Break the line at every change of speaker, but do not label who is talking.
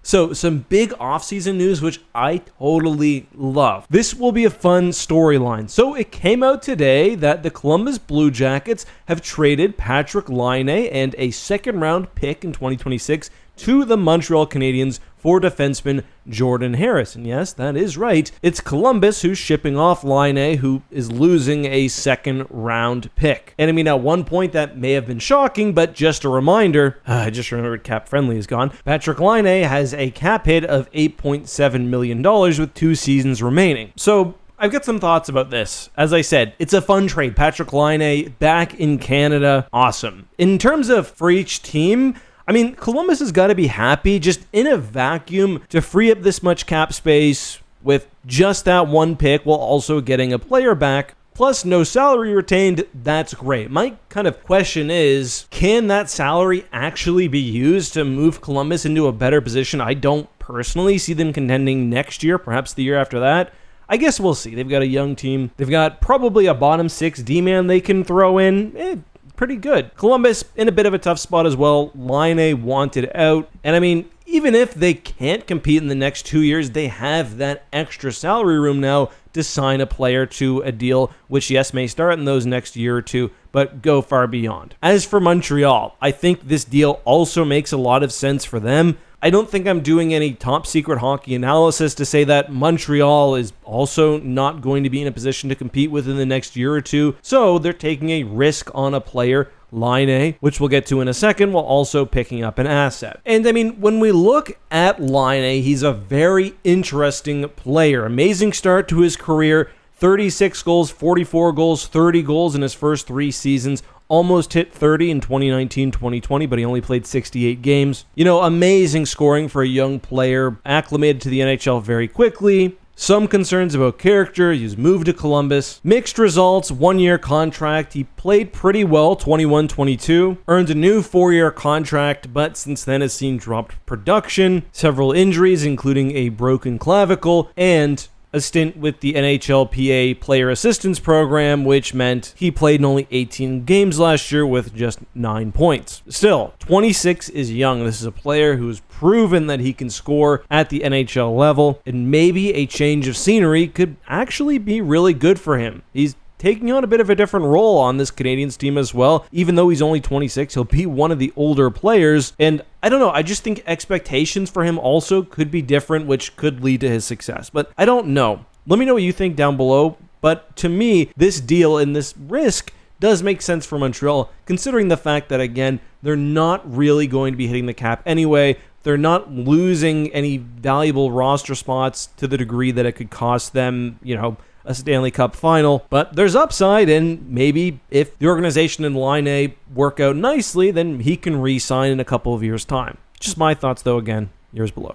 So some big offseason news, which I totally love. This will be a fun storyline. So it came out today that the Columbus Blue Jackets have traded Patrick Laine and a second-round pick in 2026 to the Montreal Canadiens for defenseman Jordan Harris. And yes, that is right. It's Columbus who's shipping off Laine, who is losing a second-round pick. And I mean, at one point that may have been shocking, but just a reminder, I just remembered Cap Friendly is gone. Patrick Laine has a cap hit of $8.7 million with 2 seasons remaining. So I've got some thoughts about this. As I said, it's a fun trade. Patrick Laine back in Canada, awesome. In terms of for each team, I mean, Columbus has got to be happy just in a vacuum to free up this much cap space with just that one pick while also getting a player back, plus no salary retained. That's great. My kind of question is, can that salary actually be used to move Columbus into a better position? I don't personally see them contending next year, perhaps the year after that. I guess we'll see. They've got a young team. They've got probably a bottom 6 D-man they can throw in. Pretty good. Columbus in a bit of a tough spot as well. Laine wanted out. And I mean, even if they can't compete in the next 2 years, they have that extra salary room now to sign a player to a deal, which yes, may start in those next year or two, but go far beyond. As for Montreal, I think this deal also makes a lot of sense for them. I don't think I'm doing any top secret hockey analysis to say that Montreal is also not going to be in a position to compete within the next year or two. So they're taking a risk on a player, Laine, which we'll get to in a second, while also picking up an asset. And I mean, when we look at Laine, he's a very interesting player. Amazing start to his career. 36 goals, 44 goals, 30 goals in his first 3 seasons. Almost hit 30 in 2019-2020, but he only played 68 games. You know, amazing scoring for a young player, acclimated to the NHL very quickly. Some concerns about character. He was moved to Columbus. Mixed results, 1-year contract. He played pretty well, 21-22. Earned a new 4-year contract, but since then has seen dropped production, several injuries, including a broken clavicle, and a stint with the NHLPA Player Assistance Program, which meant he played in only 18 games last year with just 9 points. Still, 26 is young. This is a player who's proven that he can score at the NHL level, and maybe a change of scenery could actually be really good for him. He's taking on a bit of a different role on this Canadiens team as well. Even though he's only 26, he'll be one of the older players. And I don't know, I just think expectations for him also could be different, which could lead to his success. But I don't know. Let me know what you think down below. But to me, this deal and this risk does make sense for Montreal, considering the fact that, again, they're not really going to be hitting the cap anyway. They're not losing any valuable roster spots to the degree that it could cost them, you know, a Stanley Cup final, but there's upside, and maybe if the organization and Laine work out nicely, then he can re-sign in a couple of years' time. Just my thoughts, though, again, yours below.